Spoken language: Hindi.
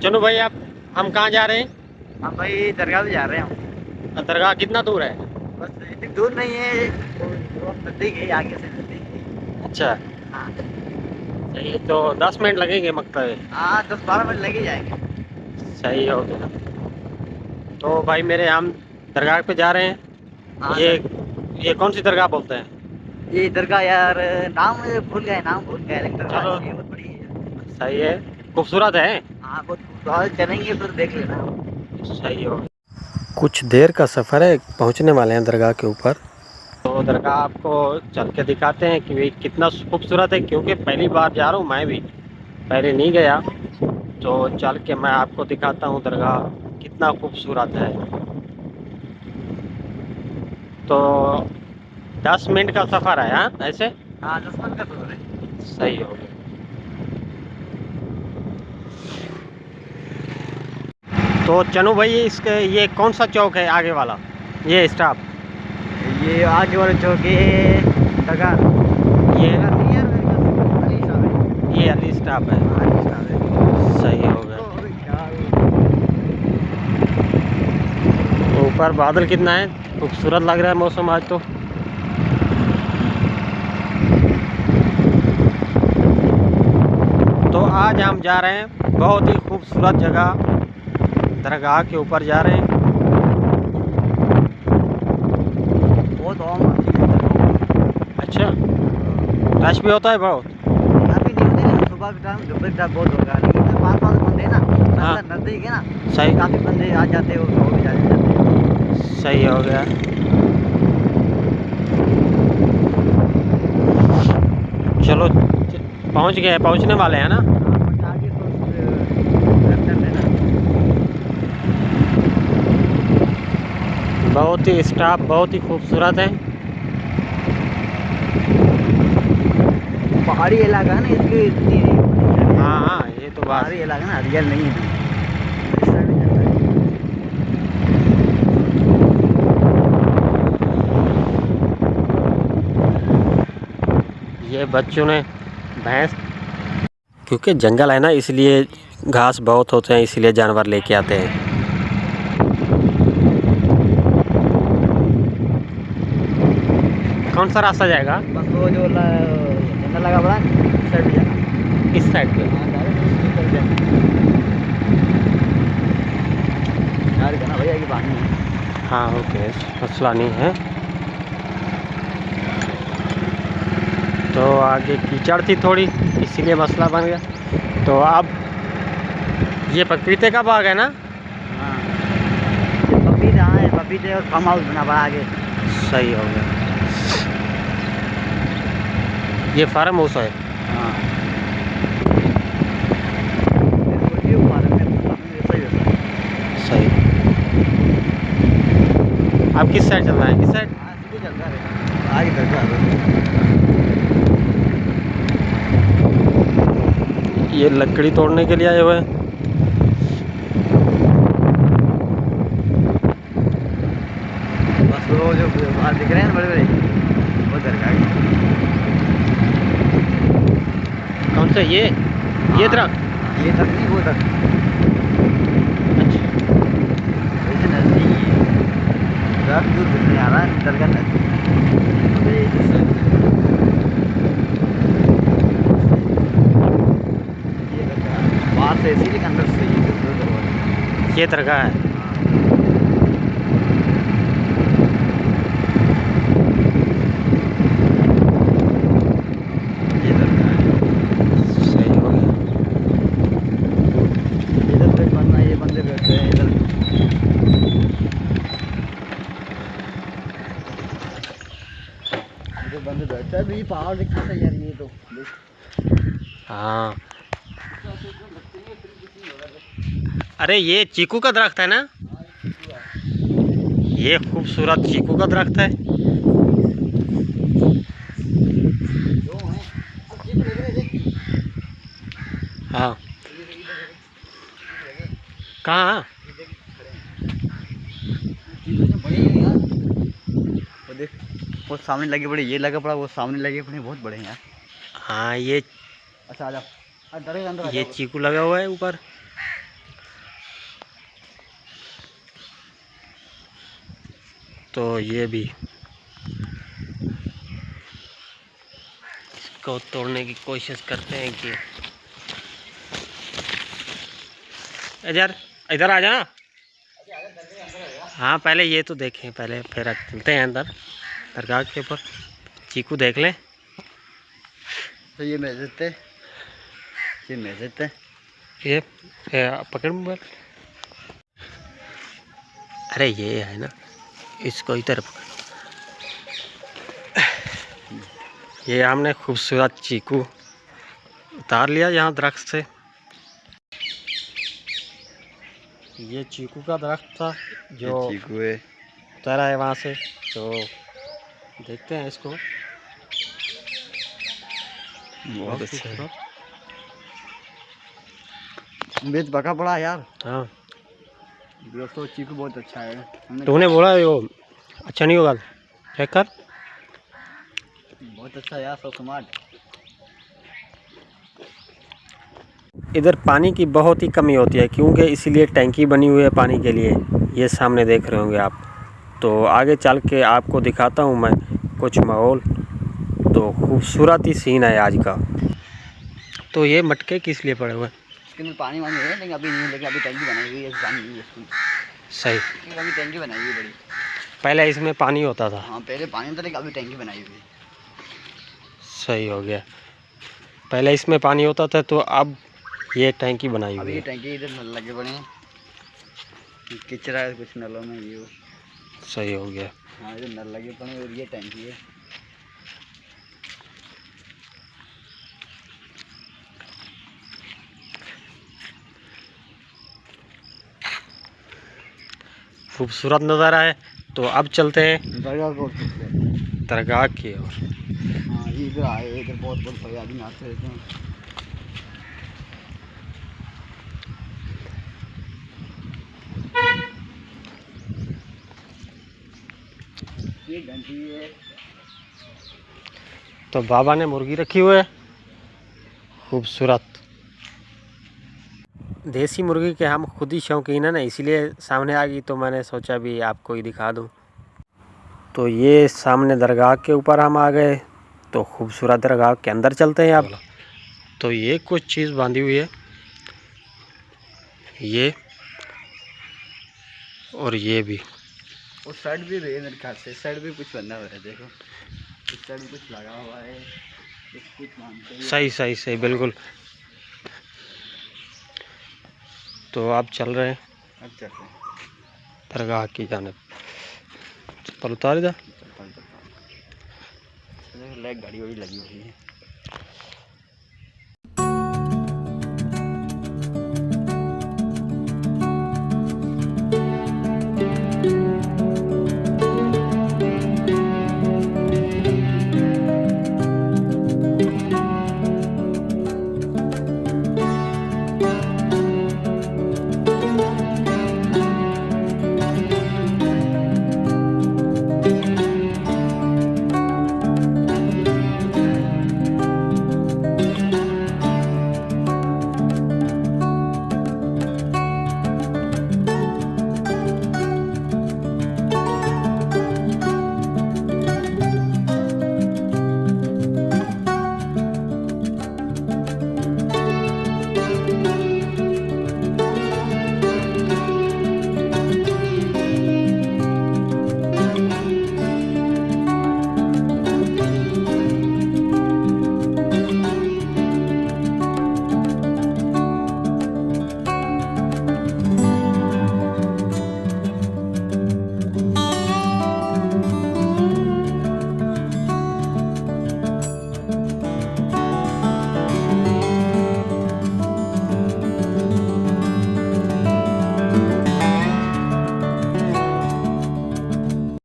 चलो भाई, आप हम कहाँ जा रहे हैं? हम भाई दरगाह पे जा रहे हैं हम। दरगाह कितना दूर है? बस इतनी दूर नहीं है, वो नजदीक है, आगे से नजदीक है। अच्छा, हाँ। सही। तो 10 मिनट लगेंगे मतलब? हाँ, 10-12 मिनट लग ही जाएंगे। सही हो गया। तो भाई मेरे हम दरगाह पे जा रहे हैं। हाँ ये सर। ये कौन सी दरगाह बोलते हैं? ये दरगाह यार, नाम नाम भूल गए, लेकिन दरगाह चलो, अच्छी है, बहुत बड़ी है। सही है। खूबसूरत है। हाँ, बहुत खूबसूरत, चलेंगे फिर देख लेना। सही हो गया। कुछ देर का सफ़र है, पहुंचने वाले हैं दरगाह के ऊपर। तो दरगाह आपको चल के दिखाते हैं कि भाई कितना खूबसूरत है, क्योंकि पहली बार जा रहा हूँ मैं भी, पहले नहीं गया। तो चल के मैं आपको दिखाता हूँ दरगाह कितना खूबसूरत है। तो 10 मिनट का सफ़र है, हाँ ऐसे। हाँ, 10 मिनट का दूर है। सही हो गया। तो चलो भाई, इसके ये कौन सा चौक है आगे वाला, ये स्टॉप? ये आगे वाले चौकी दरगाह ये नहीं है मेरे ख्याल से, अली साहब है। ये अली स्टॉप है। हाँ, अली साहब है। सही हो गया। तो क्या ऊपर बादल कितना है, खूबसूरत लग रहा है मौसम आज तो। तो आज हम जा रहे हैं बहुत ही खूबसूरत जगह, दरगाह के ऊपर जा रहे हैं। बहुत आम आती है। अच्छा, रश भी होता है बहुत? अभी नहीं होते ना, सुबह के टाइम दोपहर टाइम बहुत होगा, लेकिन इधर पास पास बंदे हैं ना, हाँ, रास्ता नजदीक है ना, सही। काफी बंदे आ जाते हो तो भी जाते हैं। सही हो गया। चलो, पहुंच गए, पहुंचने वाले हैं ना? हाँ, बट आगे तो अंदर है ना। बहुत ही स्टाफ बहुत ही खूबसूरत है। पहाड़ी इलाका है ना, इसलिए इतनी हाँ हाँ, ये तो बात। पहाड़ी इलाका ना, हरियाली नहीं है इस साइड में ज्यादा है। ये बच्चों ने भैंस, क्योंकि जंगल है ना, इसलिए घास बहुत होते हैं, इसलिए जानवर लेके आते हैं। कौन सा रास्ता जाएगा? बस वो जो जंगल लगा बड़ा इस साइड में जाना। इस साइड पे? हाँ, डायरेक्ट निकल जाना यार, कहना भैया की पानी है। हाँ ओके, मसला नहीं है। तो आगे कीचड़ थी थोड़ी, इसीलिए मसला बन गया। तो अब ये पपीते का बाग है ना? हाँ, ये पपीते, हाँ ये पपीते और फार्म हाउस बना बड़ा आगे। सही हो गया। ये फार्म हाउस है। हाँ, ये ऊपर है, वैसा ही वैसा। सही। अब किस साइड चलना है, किस साइड? हाँ, सीधे चलता रहेगा आगे दरगाह। ये लकड़ी तोड़ने के लिए आए हुए हैं। बस वो जो बाहर दिख रहे हैं ना बड़े बड़े, वो दरगाह है। कौन सा ये हाँ, दरख्त? ये तक नहीं, वो तक अच्छा, वैसे नजदीक ही है। दरगाह दूर दिखने आ रहा है, दरगाह नजदीक है। इस साइड से ये दरगाह बाहर से ऐसी, लेकिन अंदर से ये दरवाजा। ये दरगाह है। ये दरगाह है। सही हो गया। इधर पे बनना, ये बंदे बैठे हैं इधर। इधर बंदे बैठे हैं, अभी पहाड़ दिखता है यार, ये तो हाँ, अरे ये चीकू का दरख्त है ना? ये खूबसूरत चीकू का दरख्त है। हाँ, कहाँ? वो देख, वो सामने लगे पड़े, ये लगा पड़ा, वो सामने लगे पड़े, बहुत बड़े हैं यार। हाँ, ये अच्छा आ जाओ, दरगाह के अंदर आ ये जाओ। चीकू लगा हुआ है ऊपर। तो ये भी इसको तोड़ने की कोशिश करते हैं कि इधर इधर आ जाना। हाँ पहले ये तो देखें, पहले फिर चलते हैं अंदर दरगाह के ऊपर। चीकू देख लें। तो ये मस्जिद है, ये मस्जिद है। ये पकड़ मोबाइल। अरे ये है ना, इसको इधर पकड़। ये हमने खूबसूरत चीकू उतार लिया यहाँ दरख्त से। ये चीकू का दरख्त था जो चीकू है, उतारा है वहाँ से। तो देखते हैं इसको। बहुत अच्छा है। खूबसूरत। बेच पका पड़ा यार। हाँ दोस्तों चीकू बहुत अच्छा है। तूने बोला वो अच्छा नहीं होगा, चेक कर। बहुत अच्छा यार, सो स्मार्ट। इधर पानी की बहुत ही कमी होती है क्योंकि इसीलिए टैंकी बनी हुई है पानी के लिए। ये सामने देख रहे होंगे आप। तो आगे चल के आपको दिखाता हूँ मैं कुछ माहौल। तो खूबसूरत ही सीन है आज का। तो ये मटके किस लिए पड़े हुए हैं? इसके अंदर पानी वानी है, लेकिन अभी नहीं है, लेकिन अभी टैंकी बनाई हुई है, पानी नहीं है इसमें। सही। लेकिन अभी टैंकी बनाई हुई है बड़ी। पहले इसमें पानी होता था। हाँ पहले पानी था, लेकिन अभी टैंकी बनाई हुई है। सही हो गया। पहले इसमें पानी होता था तो अब ये टैंकी बनाई हुई अभी ये है। टैंकी इधर नल लगे पड़े हैं, किचरा है कुछ नलों में ये। सही हो गया। हाँ इधर नल लगे पड़े हैं और ये टैंकी है। खूबसूरत नज़ारा है। तो अब चलते हैं दरगाह को दरगाह की ओर। हाँ ये इधर आए, इधर बहुत बहुत सारे आदमी आते रहते हैं। ये घंटी है। तो बाबा ने मुर्गी रखी हुई है खूबसूरत। देसी मुर्गी के हम खुद ही शौकीन है ना, इसीलिए सामने आ गई तो मैंने सोचा भी आपको ही दिखा दूं। तो ये सामने दरगाह के ऊपर हम आ गए। तो खूबसूरत दरगाह के अंदर चलते हैं आप। तो ये कुछ चीज़ बांधी हुई है, ये और ये भी। उस साइड भी है मेरे ख्याल से, इस साइड भी कुछ बंधा हुआ है, देखो इस साइड भी कुछ लगा हुआ है, कुछ मानते हैं। सही सही सही बिल्कुल। तो आप चल रहे हैं अच्छा दरगाह की जानिब। चप्पल उतार दे। लेग गाड़ी वाड़ी लगी हुई है।